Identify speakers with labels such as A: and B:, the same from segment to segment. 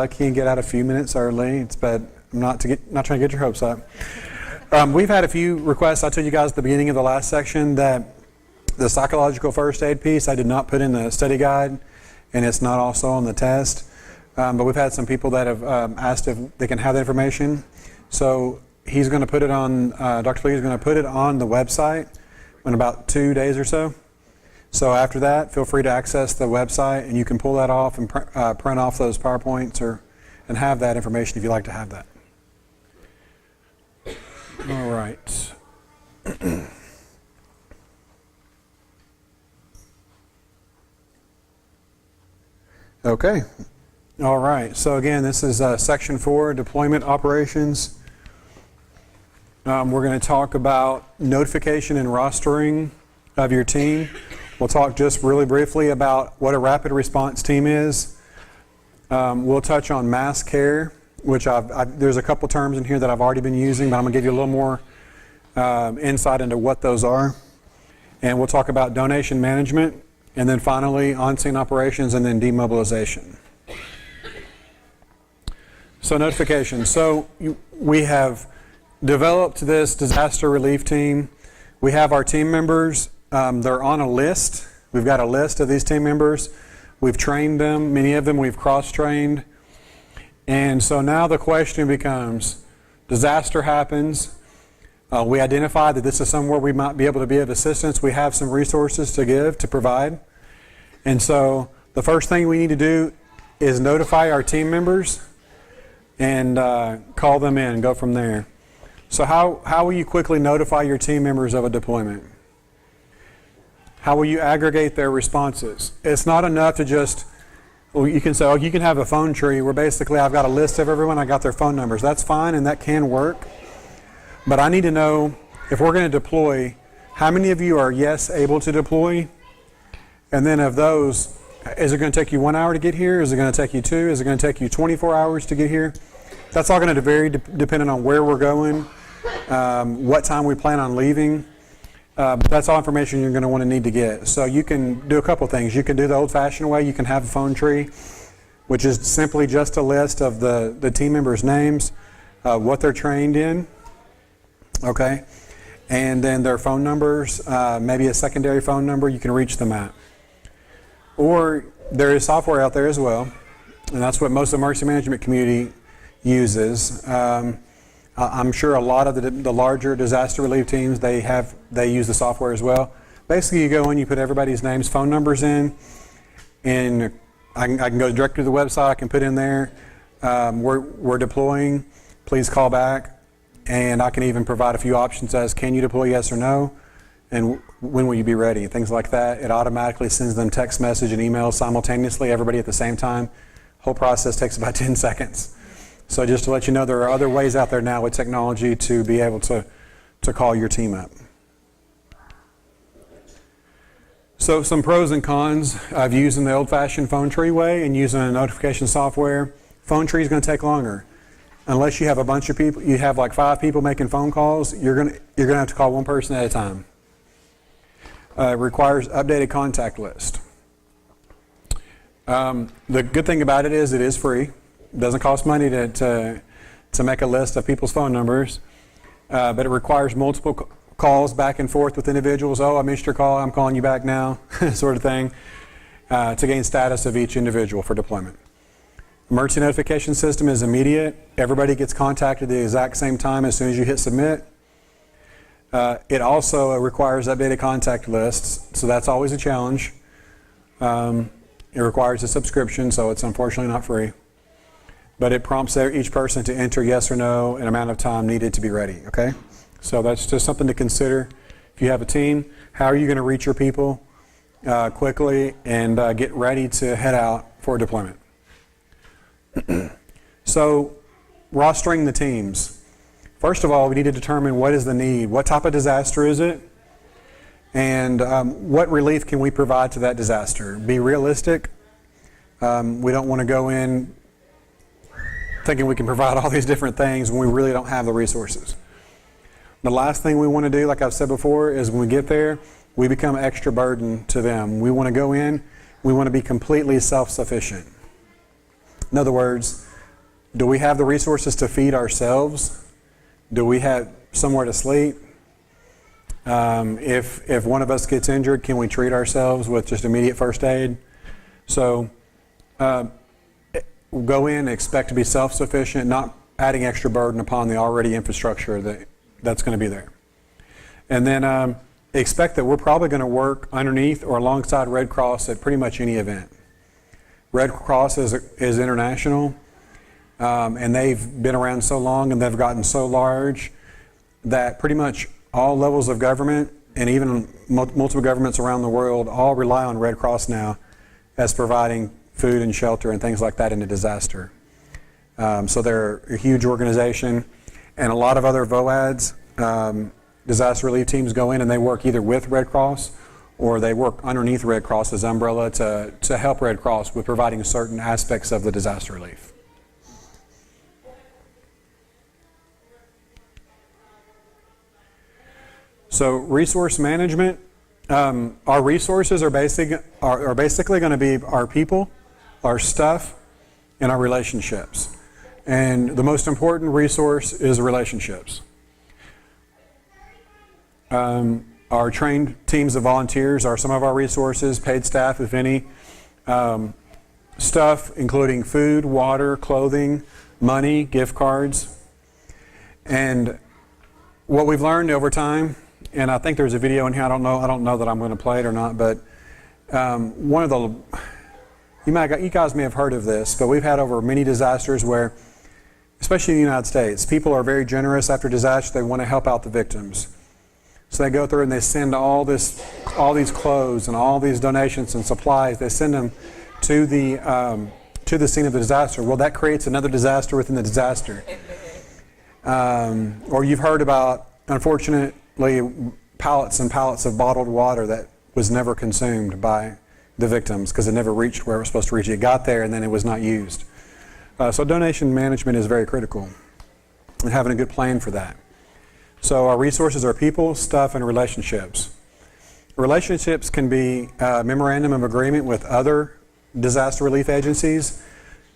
A: lucky and get out a few minutes early. But I'm not trying to get your hopes up. We've had a few requests. I told you guys at the beginning of the last section that the psychological first aid piece I did not put in the study guide, and it's not also on the test. But we've had some people that have asked if they can have the information. So he's going to put it on, Dr. Lee is going to put it on the website in about 2 days or so. So after that, feel free to access the website, and you can pull that off and print off those PowerPoints and have that information if you'd like to have that. All right. Okay. All right. So again, this is Section 4, Deployment Operations. We're going to talk about notification and rostering of your team. We'll talk just really briefly about what a rapid response team is. We'll touch on mass care, which there's a couple terms in here that I've already been using, but I'm going to give you a little more insight into what those are. And we'll talk about donation management, and then finally on-scene operations, and then demobilization. So notification. So we have developed this disaster relief team. We have our team members. They're on a list. We've got a list of these team members. We've trained them. Many of them we've cross-trained. And so now the question becomes, disaster happens. We identify that this is somewhere we might be able to be of assistance. We have some resources to provide. And so the first thing we need to do is notify our team members and call them in and go from there. So how will you quickly notify your team members of a deployment? How will you aggregate their responses? It's not enough to just, you can say, oh, you can have a phone tree where basically I've got a list of everyone, I got their phone numbers. That's fine and that can work. But I need to know, if we're going to deploy, how many of you are, yes, able to deploy? And then of those, is it going to take you 1 hour to get here? Is it going to take you 2? Is it going to take you 24 hours to get here? That's all going to vary depending on where we're going, what time we plan on leaving. That's all information you're going to need to get. So you can do a couple things. You can do the old-fashioned way. You can have a phone tree, which is simply just a list of the team members' names, what they're trained in, okay, and then their phone numbers, maybe a secondary phone number you can reach them at. Or there is software out there as well, and that's what most of the emergency management community uses. I'm sure a lot of the larger disaster relief teams, they use the software as well. Basically, you go in, you put everybody's names, phone numbers in, and I can go directly to the website. I can put in there, we're deploying, please call back, and I can even provide a few options as can you deploy, yes or no, and when will you be ready, things like that. It automatically sends them text message and email simultaneously, everybody at the same time. Whole process takes about 10 seconds. So just to let you know, there are other ways out there now with technology to be able to call your team up. So some pros and cons of using the old-fashioned phone tree way and using a notification software. Phone tree is going to take longer. Unless you have a bunch of people, you have like 5 people making phone calls, you're going to have to call one person at a time. It requires updated contact list. The good thing about it is free. It doesn't cost money to make a list of people's phone numbers, but it requires multiple calls back and forth with individuals. Oh, I missed your call, I'm calling you back now, sort of thing, to gain status of each individual for deployment. Emergency notification system is immediate. Everybody gets contacted at the exact same time as soon as you hit submit. It also requires updated contact lists, so that's always a challenge. It requires a subscription, so it's unfortunately not free. But it prompts each person to enter yes or no and amount of time needed to be ready, okay? So that's just something to consider. If you have a team, how are you going to reach your people quickly and get ready to head out for deployment? So, rostering the teams. First of all, we need to determine what is the need. What type of disaster is it? And what relief can we provide to that disaster? Be realistic. We don't want to go in thinking we can provide all these different things when we really don't have the resources. The last thing we want to do, like I've said before, is when we get there, we become extra burden to them. We want to go in, we want to be completely self-sufficient. In other words, Do we have the resources to feed ourselves? Do we have somewhere to sleep? If one of us gets injured, can we treat ourselves with just immediate first aid? So go in and expect to be self-sufficient, not adding extra burden upon the already infrastructure that's going to be there. And then expect that we're probably going to work underneath or alongside Red Cross at pretty much any event. Red Cross is international, and they've been around so long and they've gotten so large that pretty much all levels of government and even multiple governments around the world all rely on Red Cross now as providing food and shelter and things like that in a disaster. So they're a huge organization, and a lot of other VOADs, disaster relief teams, go in and they work either with Red Cross or they work underneath Red Cross's umbrella to help Red Cross with providing certain aspects of the disaster relief. So resource management, our resources are basically going to be our people, our stuff, and our relationships. And the most important resource is relationships. Our trained teams of volunteers are some of our resources, paid staff, if any. Stuff including food, water, clothing, money, gift cards. And what we've learned over time, and I think there's a video in here, I don't know that I'm going to play it or not, but one of the, you guys may have heard of this, but we've had over many disasters where, especially in the United States, people are very generous after disaster. They want to help out the victims. So they go through and they send all these clothes and all these donations and supplies. They send them to the scene of the disaster. Well, that creates another disaster within the disaster. Or you've heard about, unfortunately, pallets and pallets of bottled water that was never consumed by the victims because it never reached where it was supposed to reach. It got there and then it was not used. So donation management is very critical, and having a good plan for that. So our resources are people, stuff, and relationships. Relationships can be a memorandum of agreement with other disaster relief agencies.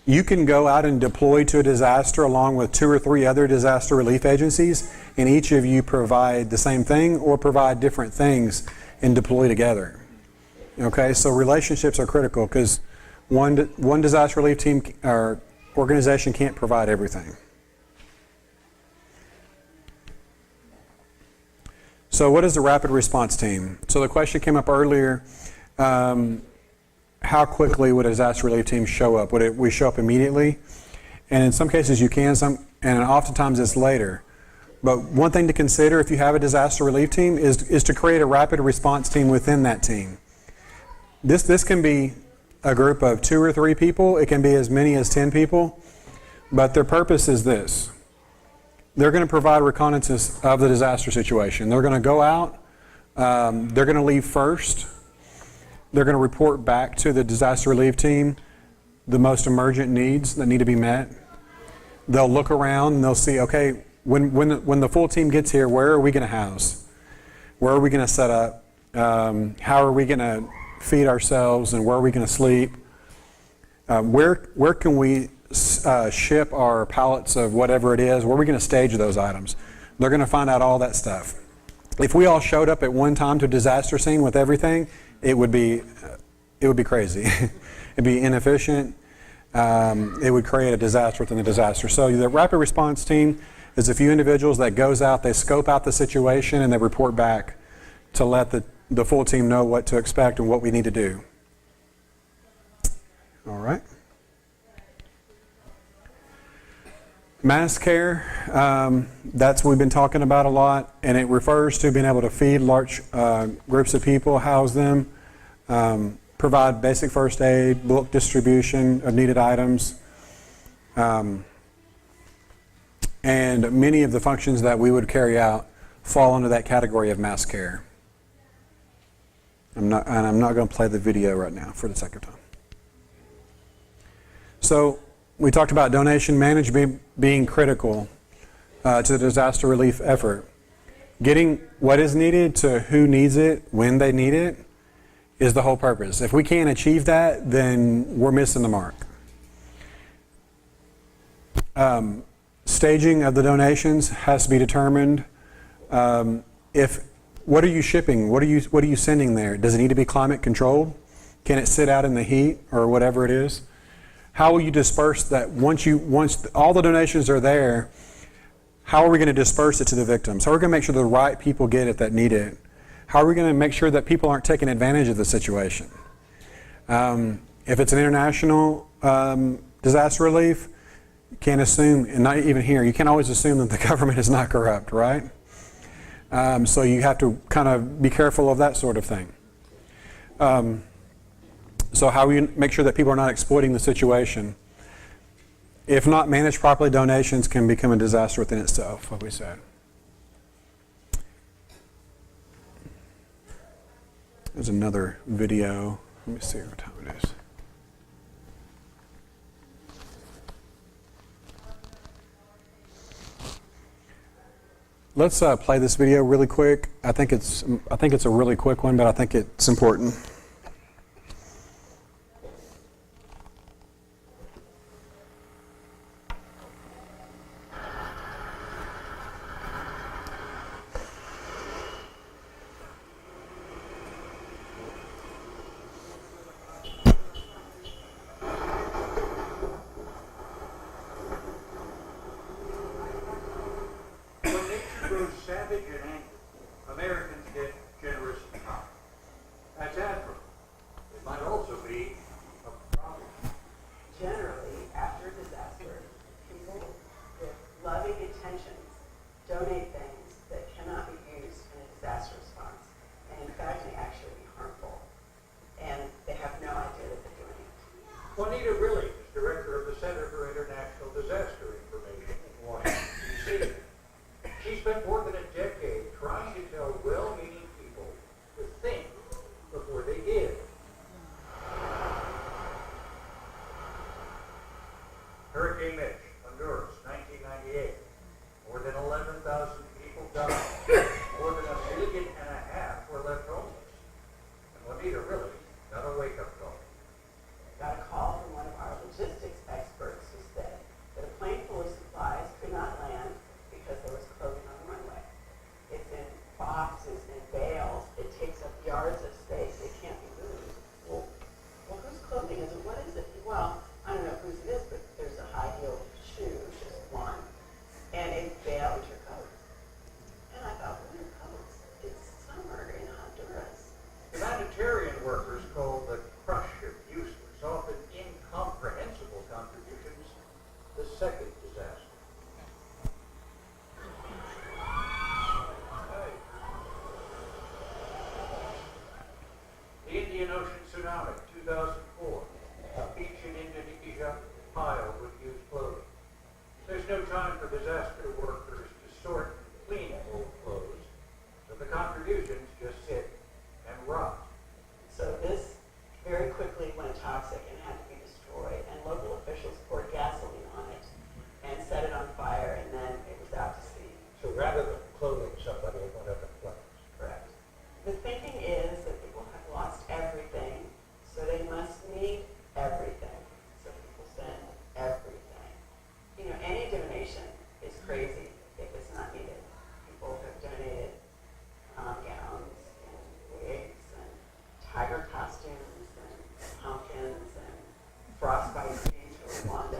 A: You can go out and deploy to a disaster along with 2 or 3 other disaster relief agencies, and each of you provide the same thing or provide different things and deploy together. Okay, so relationships are critical because one disaster relief team or organization can't provide everything. So what is the rapid response team? So the question came up earlier, how quickly would a disaster relief team show up? Would we show up immediately? And in some cases you can, and oftentimes it's later. But one thing to consider if you have a disaster relief team is to create a rapid response team within that team. This can be a group of 2 or 3 people. It can be as many as 10 people. But their purpose is this. They're going to provide reconnaissance of the disaster situation. They're going to go out. They're going to leave first. They're going to report back to the disaster relief team the most emergent needs that need to be met. They'll look around and they'll see, okay, when the full team gets here, where are we going to house? Where are we going to set up? How are we going to feed ourselves, and where are we going to sleep? Where can we ship our pallets of whatever it is? Where are we going to stage those items? They're going to find out all that stuff. If we all showed up at one time to a disaster scene with everything, it would be crazy. It'd be inefficient. It would create a disaster within the disaster. So the rapid response team is a few individuals that goes out, they scope out the situation, and they report back to let the full team know what to expect and what we need to do. All right. Mass care, that's what we've been talking about a lot, and it refers to being able to feed large groups of people, house them, provide basic first aid, bulk distribution of needed items, and many of the functions that we would carry out fall under that category of mass care. I'm not going to play the video right now for the second time. So we talked about donation management being critical to the disaster relief effort. Getting what is needed to who needs it, when they need it, is the whole purpose. If we can't achieve that, then we're missing the mark. Staging of the donations has to be determined. What are you shipping? What are you sending there? Does it need to be climate controlled? Can it sit out in the heat or whatever it is? How will you disperse that once all the donations are there? How are we going to disperse it to the victims? How are we going to make sure the right people get it that need it? How are we going to make sure that people aren't taking advantage of the situation? If it's an international disaster relief, you can't assume, and not even here, you can't always assume that the government is not corrupt, right? So you have to kind of be careful of that sort of thing. So how we make sure that people are not exploiting the situation. If not managed properly, donations can become a disaster within itself, what we said. There's another video. Let me see what time it is. Let's play this video really quick. I think it's a really quick one, but I think it's important.
B: Savage and angry, Americans get generous and kind. That's admirable. It might also be a problem.
C: Generally, after a disaster, people with loving intentions donate things that cannot be used in a disaster response, and in fact may actually be harmful. And they have no idea that they're doing it.
B: Juanita Riley is director of the Center for International Disaster Information in Washington, D.C. She spent more than a decade trying to tell well-meaning people to think before they did. Hurricane Mitch, Honduras, 1998. More than 11,000 people died. More than 1.5 million were left homeless. And Juanita really got a wake-up call.
C: Got a call from one of our logistics experts who said that a plane full of supplies could not land because there was clothing on the runway. It's in boxes and bales. It takes up yards of space. It can't be moved. Well, whose clothing is it? What is it? Well, I don't know whose it is, but there's a high-heeled shoe, just one, and a bale with your coat. And I thought, what are coats? It's summer in Honduras.
B: Humanitarian workers call the crush of useless, often incomprehensible contributions the second disaster. The Indian Ocean tsunami, 2004. A beach in Indonesia piled with used clothing. There's no time for disaster workers to sort and clean old clothes, so the contributions just sit and rot.
C: So this very quickly went toxic and had to be destroyed, and local officials poured gasoline on it and set it on fire, and then it was out to sea.
B: So rather than clothing somebody, it went up in flames.
C: Correct. The thinking is that people have lost everything, so they must need everything. So people send everything. You know, any donation is crazy if it's not needed. People have donated gowns and wigs and tiger costumes and pumpkins and frostbite creams for Rwanda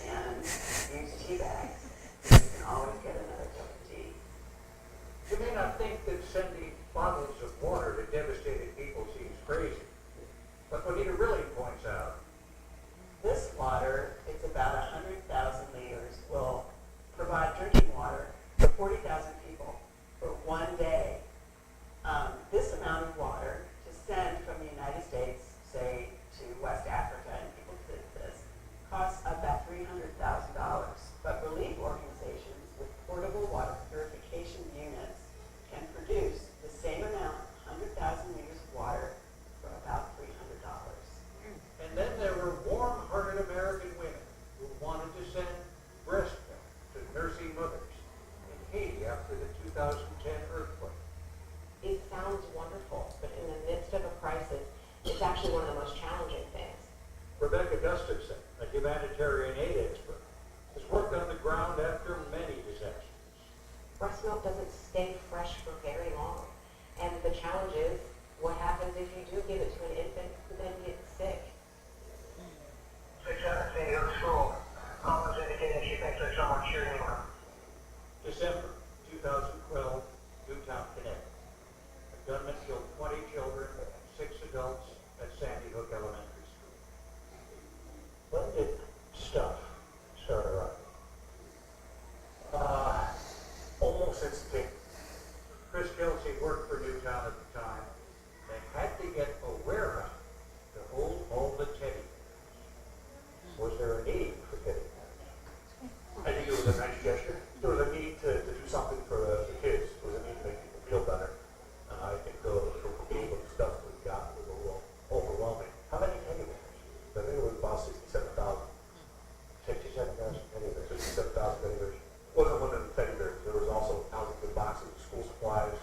C: and used tea bags. You can always get another cup of tea.
B: You may not think that sending bottles of water to devastated people seems crazy, but Juanita really points out
C: This water, it's about 100,000 liters, will provide drinking water for 40,000 people for one day. This amount of water to send from the United States, say, to West Africa, and people did this, costs about $300,000. But relief organizations with portable water purification units can produce the same amount, 100,000 liters of water, for about $300.
B: and then there were warm-hearted American women who wanted to send breast milk to nursing mothers in Haiti after the 2010 earthquake.
D: It sounds wonderful, but in the midst of a crisis, it's actually one of the most challenging things.
B: Rebecca Gustafson, a humanitarian aid expert, has worked
D: happens if you do give it to an infant who then gets sick?
B: 617 years old. Mama's indicating she thinks there's someone shooting her. December 2012, Newtown, Connecticut. A gunman killed 20 children and 6 adults at Sandy Hook Elementary School. When did stuff start arriving? Almost instantly. Chris Kelsey worked for Newtown at the time. They had to get a warehouse to hold all the teddy bears. Was there a need for teddy bears?
E: I think it was a nice gesture. There was a need to do something for the kids. There was a need to make people feel better. I think the brigade of stuff we got was a little overwhelming.
B: How many teddy bears?
E: I think it was about 67,000.
B: 67,000 teddy bears.
E: 67,000 teddy bears. Wasn't limited to teddy bears. There was also thousands of boxes of school supplies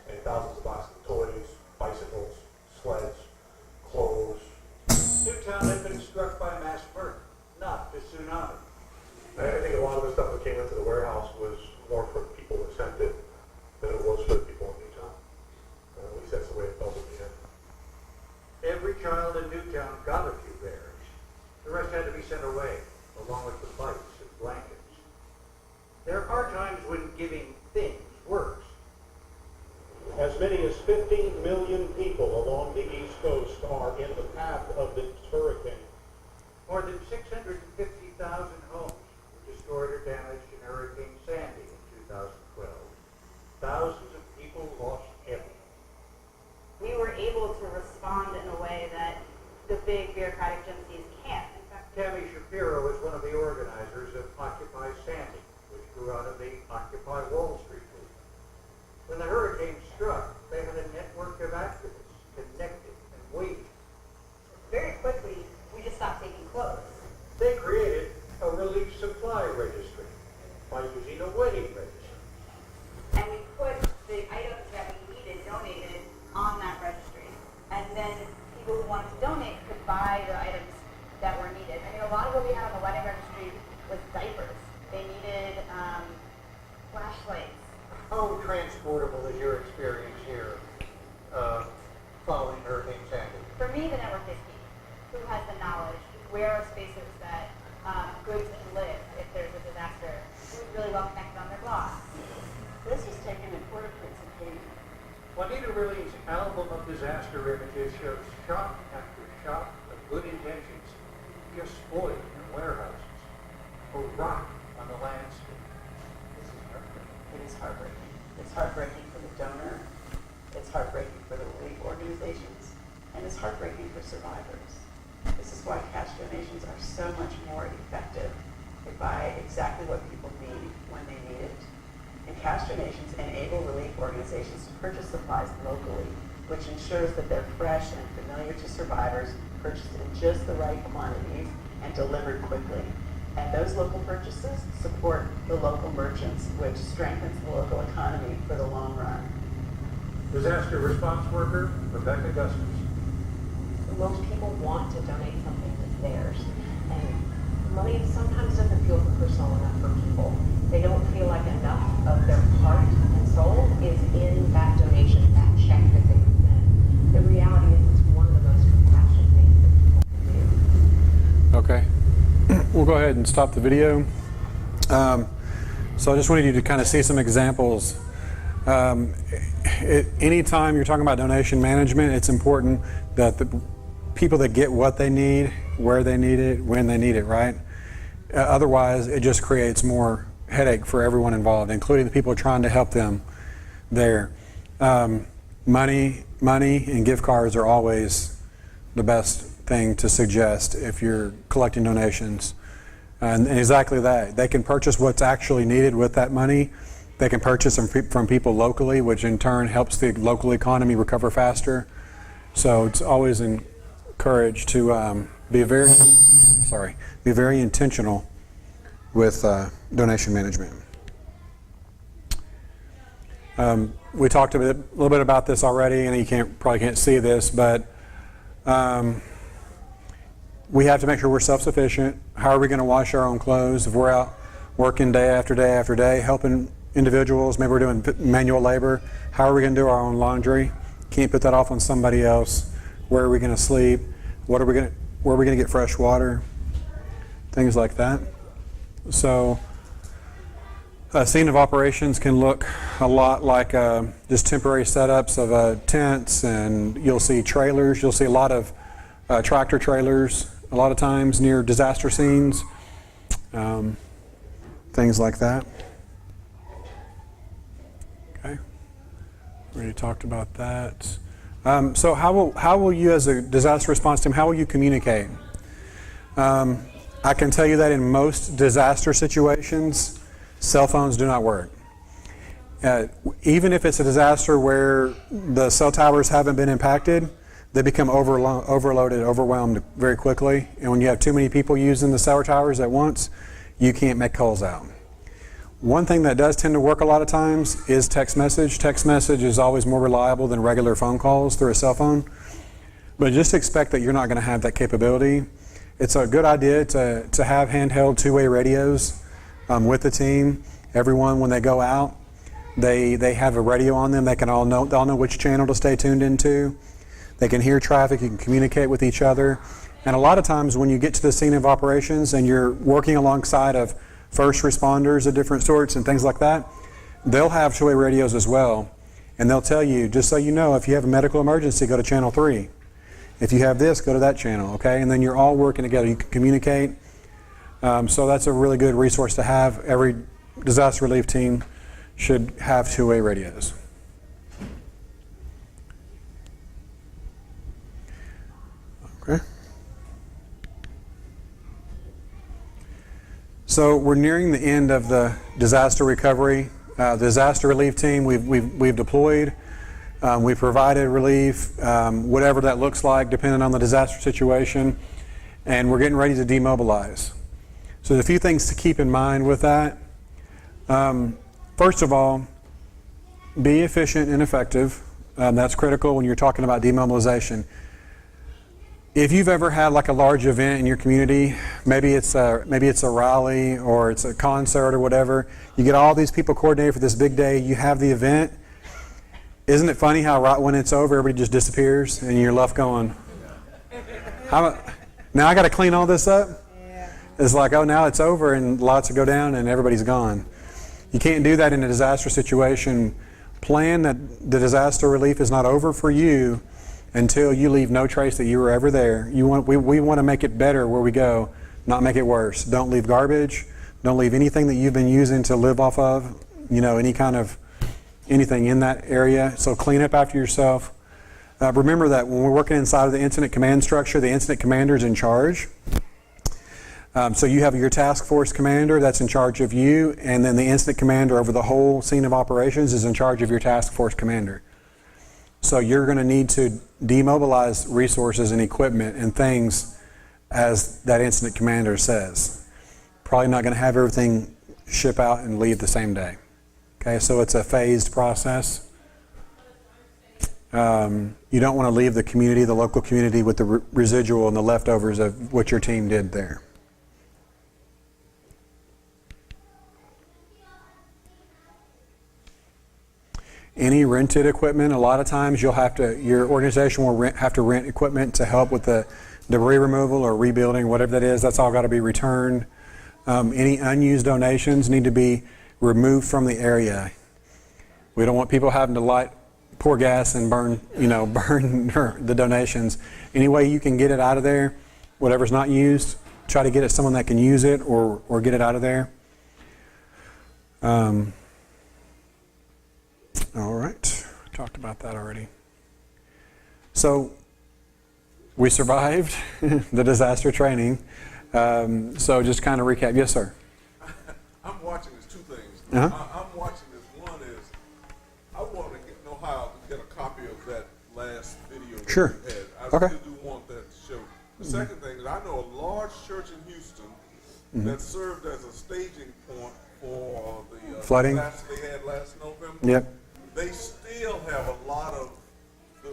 E: and thousands of boxes of toys, bicycles, sleds, clothes.
B: Newtown had been struck by mass murder, not the tsunami.
E: I think a lot of the stuff that came into the warehouse was more for the people that sent it than it was for the people in Newtown. At least that's the way it felt at the end.
B: Every child in Newtown got a few bears. The rest had to be sent away, along with the bites and blankets. There are times when giving things works.
F: As many as 15 million people along the East Coast are in the path of this hurricane.
B: More than 650,000 homes were destroyed or damaged in Hurricane Sandy in 2012. Thousands of people lost everything.
G: We were able to respond in a way that the big bureaucratic agencies can't. In fact,
B: Tammy Shapiro is one of the organizers of Occupy Sandy, which grew out of the Occupy Wall Street movement. When the hurricane struck, they had a network of activists connected and waiting.
G: very quickly, we just stopped taking clothes.
B: They created a relief supply registry by using a wedding registry.
G: And we put the items that we needed donated on that registry. And then people who wanted to donate could buy the items that were needed. I mean, a lot of what we had on the wedding registry was diapers. They needed flashlights.
B: How transportable is your experience here following Hurricane Sandy?
G: For me, the network is key. Who has the knowledge? Where are spaces that goods can live if there's a disaster? Who's really well connected on their block?
C: This was taken in Port-au-Prince and Haiti.
B: Juanita Riley's album of disaster images shows shot after shot of good intentions just spoiled in warehouses or rot on the landscape. This is heartbreaking.
C: It is heartbreaking. It's heartbreaking for the donor. It's heartbreaking for the relief organizations. And it's heartbreaking for survivors. This is why cash donations are so much more effective. They buy exactly what people need when they need it. And cash donations enable relief organizations to purchase supplies locally, which ensures that they're fresh and familiar to survivors, purchased in just the right quantities, and delivered quickly. And those local purchases support the local merchants, which strengthens the local economy for the long run.
B: Disaster response worker Rebecca Gustus.
D: Most people want to donate something that's theirs. And money sometimes doesn't feel personal enough for people. They don't feel like enough of their heart and soul is in that donation, that check that they send. The reality is it's one of the most compassionate things that people can do.
A: Okay. We'll go ahead and stop the video. So I just wanted you to kind of see some examples. Anytime you're talking about donation management, it's important that the people that get what they need, where they need it, when they need it, right? Otherwise, it just creates more headache for everyone involved, including the people trying to help them there. Money and gift cards are always the best thing to suggest if you're collecting donations. And exactly that. They can purchase what's actually needed with that money. They can purchase them from people locally, which in turn helps the local economy recover faster. So it's always encouraged to be very intentional with donation management. We talked a little bit about this already, and you probably can't see this, but we have to make sure we're self-sufficient. How are we going to wash our own clothes if we're out working day after day after day, helping individuals? Maybe we're doing manual labor. How are we going to do our own laundry? Can't put that off on somebody else. Where are we going to sleep? Where are we going to get fresh water? Things like that. So a scene of operations can look a lot like just temporary setups of tents, and you'll see trailers. You'll see a lot of tractor trailers a lot of times near disaster scenes, things like that. Okay, we already talked about that. So how will you, as a disaster response team, how will you communicate? I can tell you that in most disaster situations, cell phones do not work. Even if it's a disaster where the cell towers haven't been impacted, they become overloaded, overwhelmed very quickly. And when you have too many people using the cell towers at once, you can't make calls out. One thing that does tend to work a lot of times is text message. Text message is always more reliable than regular phone calls through a cell phone. But just expect that you're not going to have that capability. It's a good idea to have handheld two-way radios with the team. Everyone, when they go out, they have a radio on them. They'll know which channel to stay tuned into. They can hear traffic. You can communicate with each other. And a lot of times when you get to the scene of operations and you're working alongside of first responders of different sorts and things like that, they'll have two-way radios as well. And they'll tell you, just so you know, if you have a medical emergency, go to channel 3. If you have this, go to that channel, okay? And then you're all working together. You can communicate. So that's a really good resource to have. Every disaster relief team should have two-way radios. Okay. So we're nearing the end of the disaster recovery. The disaster relief team, we've deployed. We provided relief, whatever that looks like, depending on the disaster situation, and we're getting ready to demobilize. So there's a few things to keep in mind with that. First of all, be efficient and effective. That's critical when you're talking about demobilization. If you've ever had like a large event in your community, maybe it's a rally or it's a concert or whatever, you get all these people coordinated for this big day, you have the event. Isn't it funny how right when it's over, everybody just disappears and you're left going, now I got to clean all this up? Yeah. It's like, oh, now it's over and lights go down and everybody's gone. You can't do that in a disaster situation. Plan that the disaster relief is not over for you until you leave no trace that you were ever there. We want to make it better where we go, not make it worse. Don't leave garbage. Don't leave anything that you've been using to live off of, anything in that area. So clean up after yourself. Remember that when we're working inside of the incident command structure, the incident commander is in charge. So you have your task force commander that's in charge of you, and then the incident commander over the whole scene of operations is in charge of your task force commander. So you're going to need to demobilize resources and equipment and things as that incident commander says. Probably not going to have everything ship out and leave the same day. Okay, so it's a phased process. You don't want to leave the community, the local community, with the residual and the leftovers of what your team did there. Any rented equipment, a lot of times your organization will have to rent equipment to help with the debris removal or rebuilding, whatever that is. That's all got to be returned. Any unused donations need to be removed from the area. We don't want people having to pour gas and burn the donations. Any way you can get it out of there, whatever's not used, try to get it someone that can use it or get it out of there. All right, talked about that already. So we survived the disaster training. So just kind of recap. Yes, sir.
H: I'm watching this two things.
A: Uh-huh.
H: I'm watching this. One is I want to know how to get a copy of that last video that
A: Sure.
H: you had. I
A: Okay.
H: really do want that to show. The second thing is I know a large church in Houston that served as a staging point for the
A: Flooding.
H: disaster they had last November.
A: Yep.
H: They still have a lot of the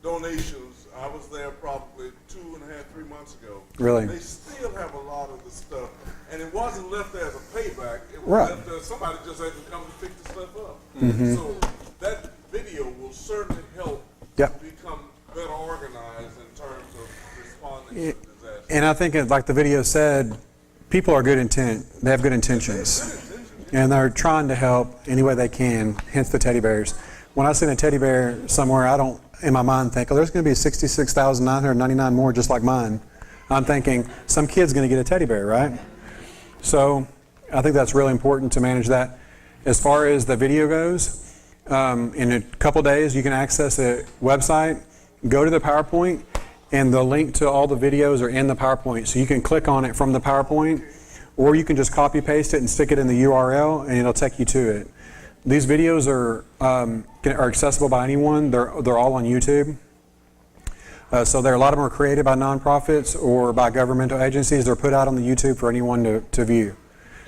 H: donations. I was there probably 2.5, 3 months ago.
A: Really?
H: They still have a lot of the stuff. And it wasn't left there as a payback. It was
A: Right.
H: left there, somebody just had to come and pick the stuff up.
A: Mm-hmm.
H: So that video will certainly help in terms of responding to disaster.
A: And I think, like the video said, people are good intent. They have good intentions. And they're trying to help any way they can, hence the teddy bears. When I see a teddy bear somewhere, I don't, in my mind, think, oh, there's going to be 66,999 more just like mine. I'm thinking, some kid's going to get a teddy bear, right? So I think that's really important to manage that. As far as the video goes, in a couple days, you can access the website, go to the PowerPoint, and the link to all the videos are in the PowerPoint. So you can click on it from the PowerPoint, or you can just copy paste it and stick it in the URL, and it'll take you to it. These videos are accessible by anyone. They're all on YouTube. So a lot of them are created by nonprofits or by governmental agencies. They're put out on the YouTube for anyone to view.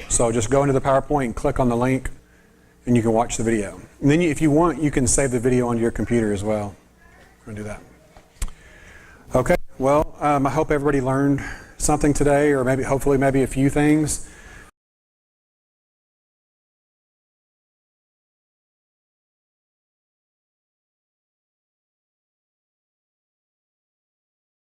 A: So just go into the PowerPoint and click on the link, and you can watch the video. And then if you want, you can save the video onto your computer as well. I'm going to do that. Okay, well, I hope everybody learned something today, or hopefully maybe a few things.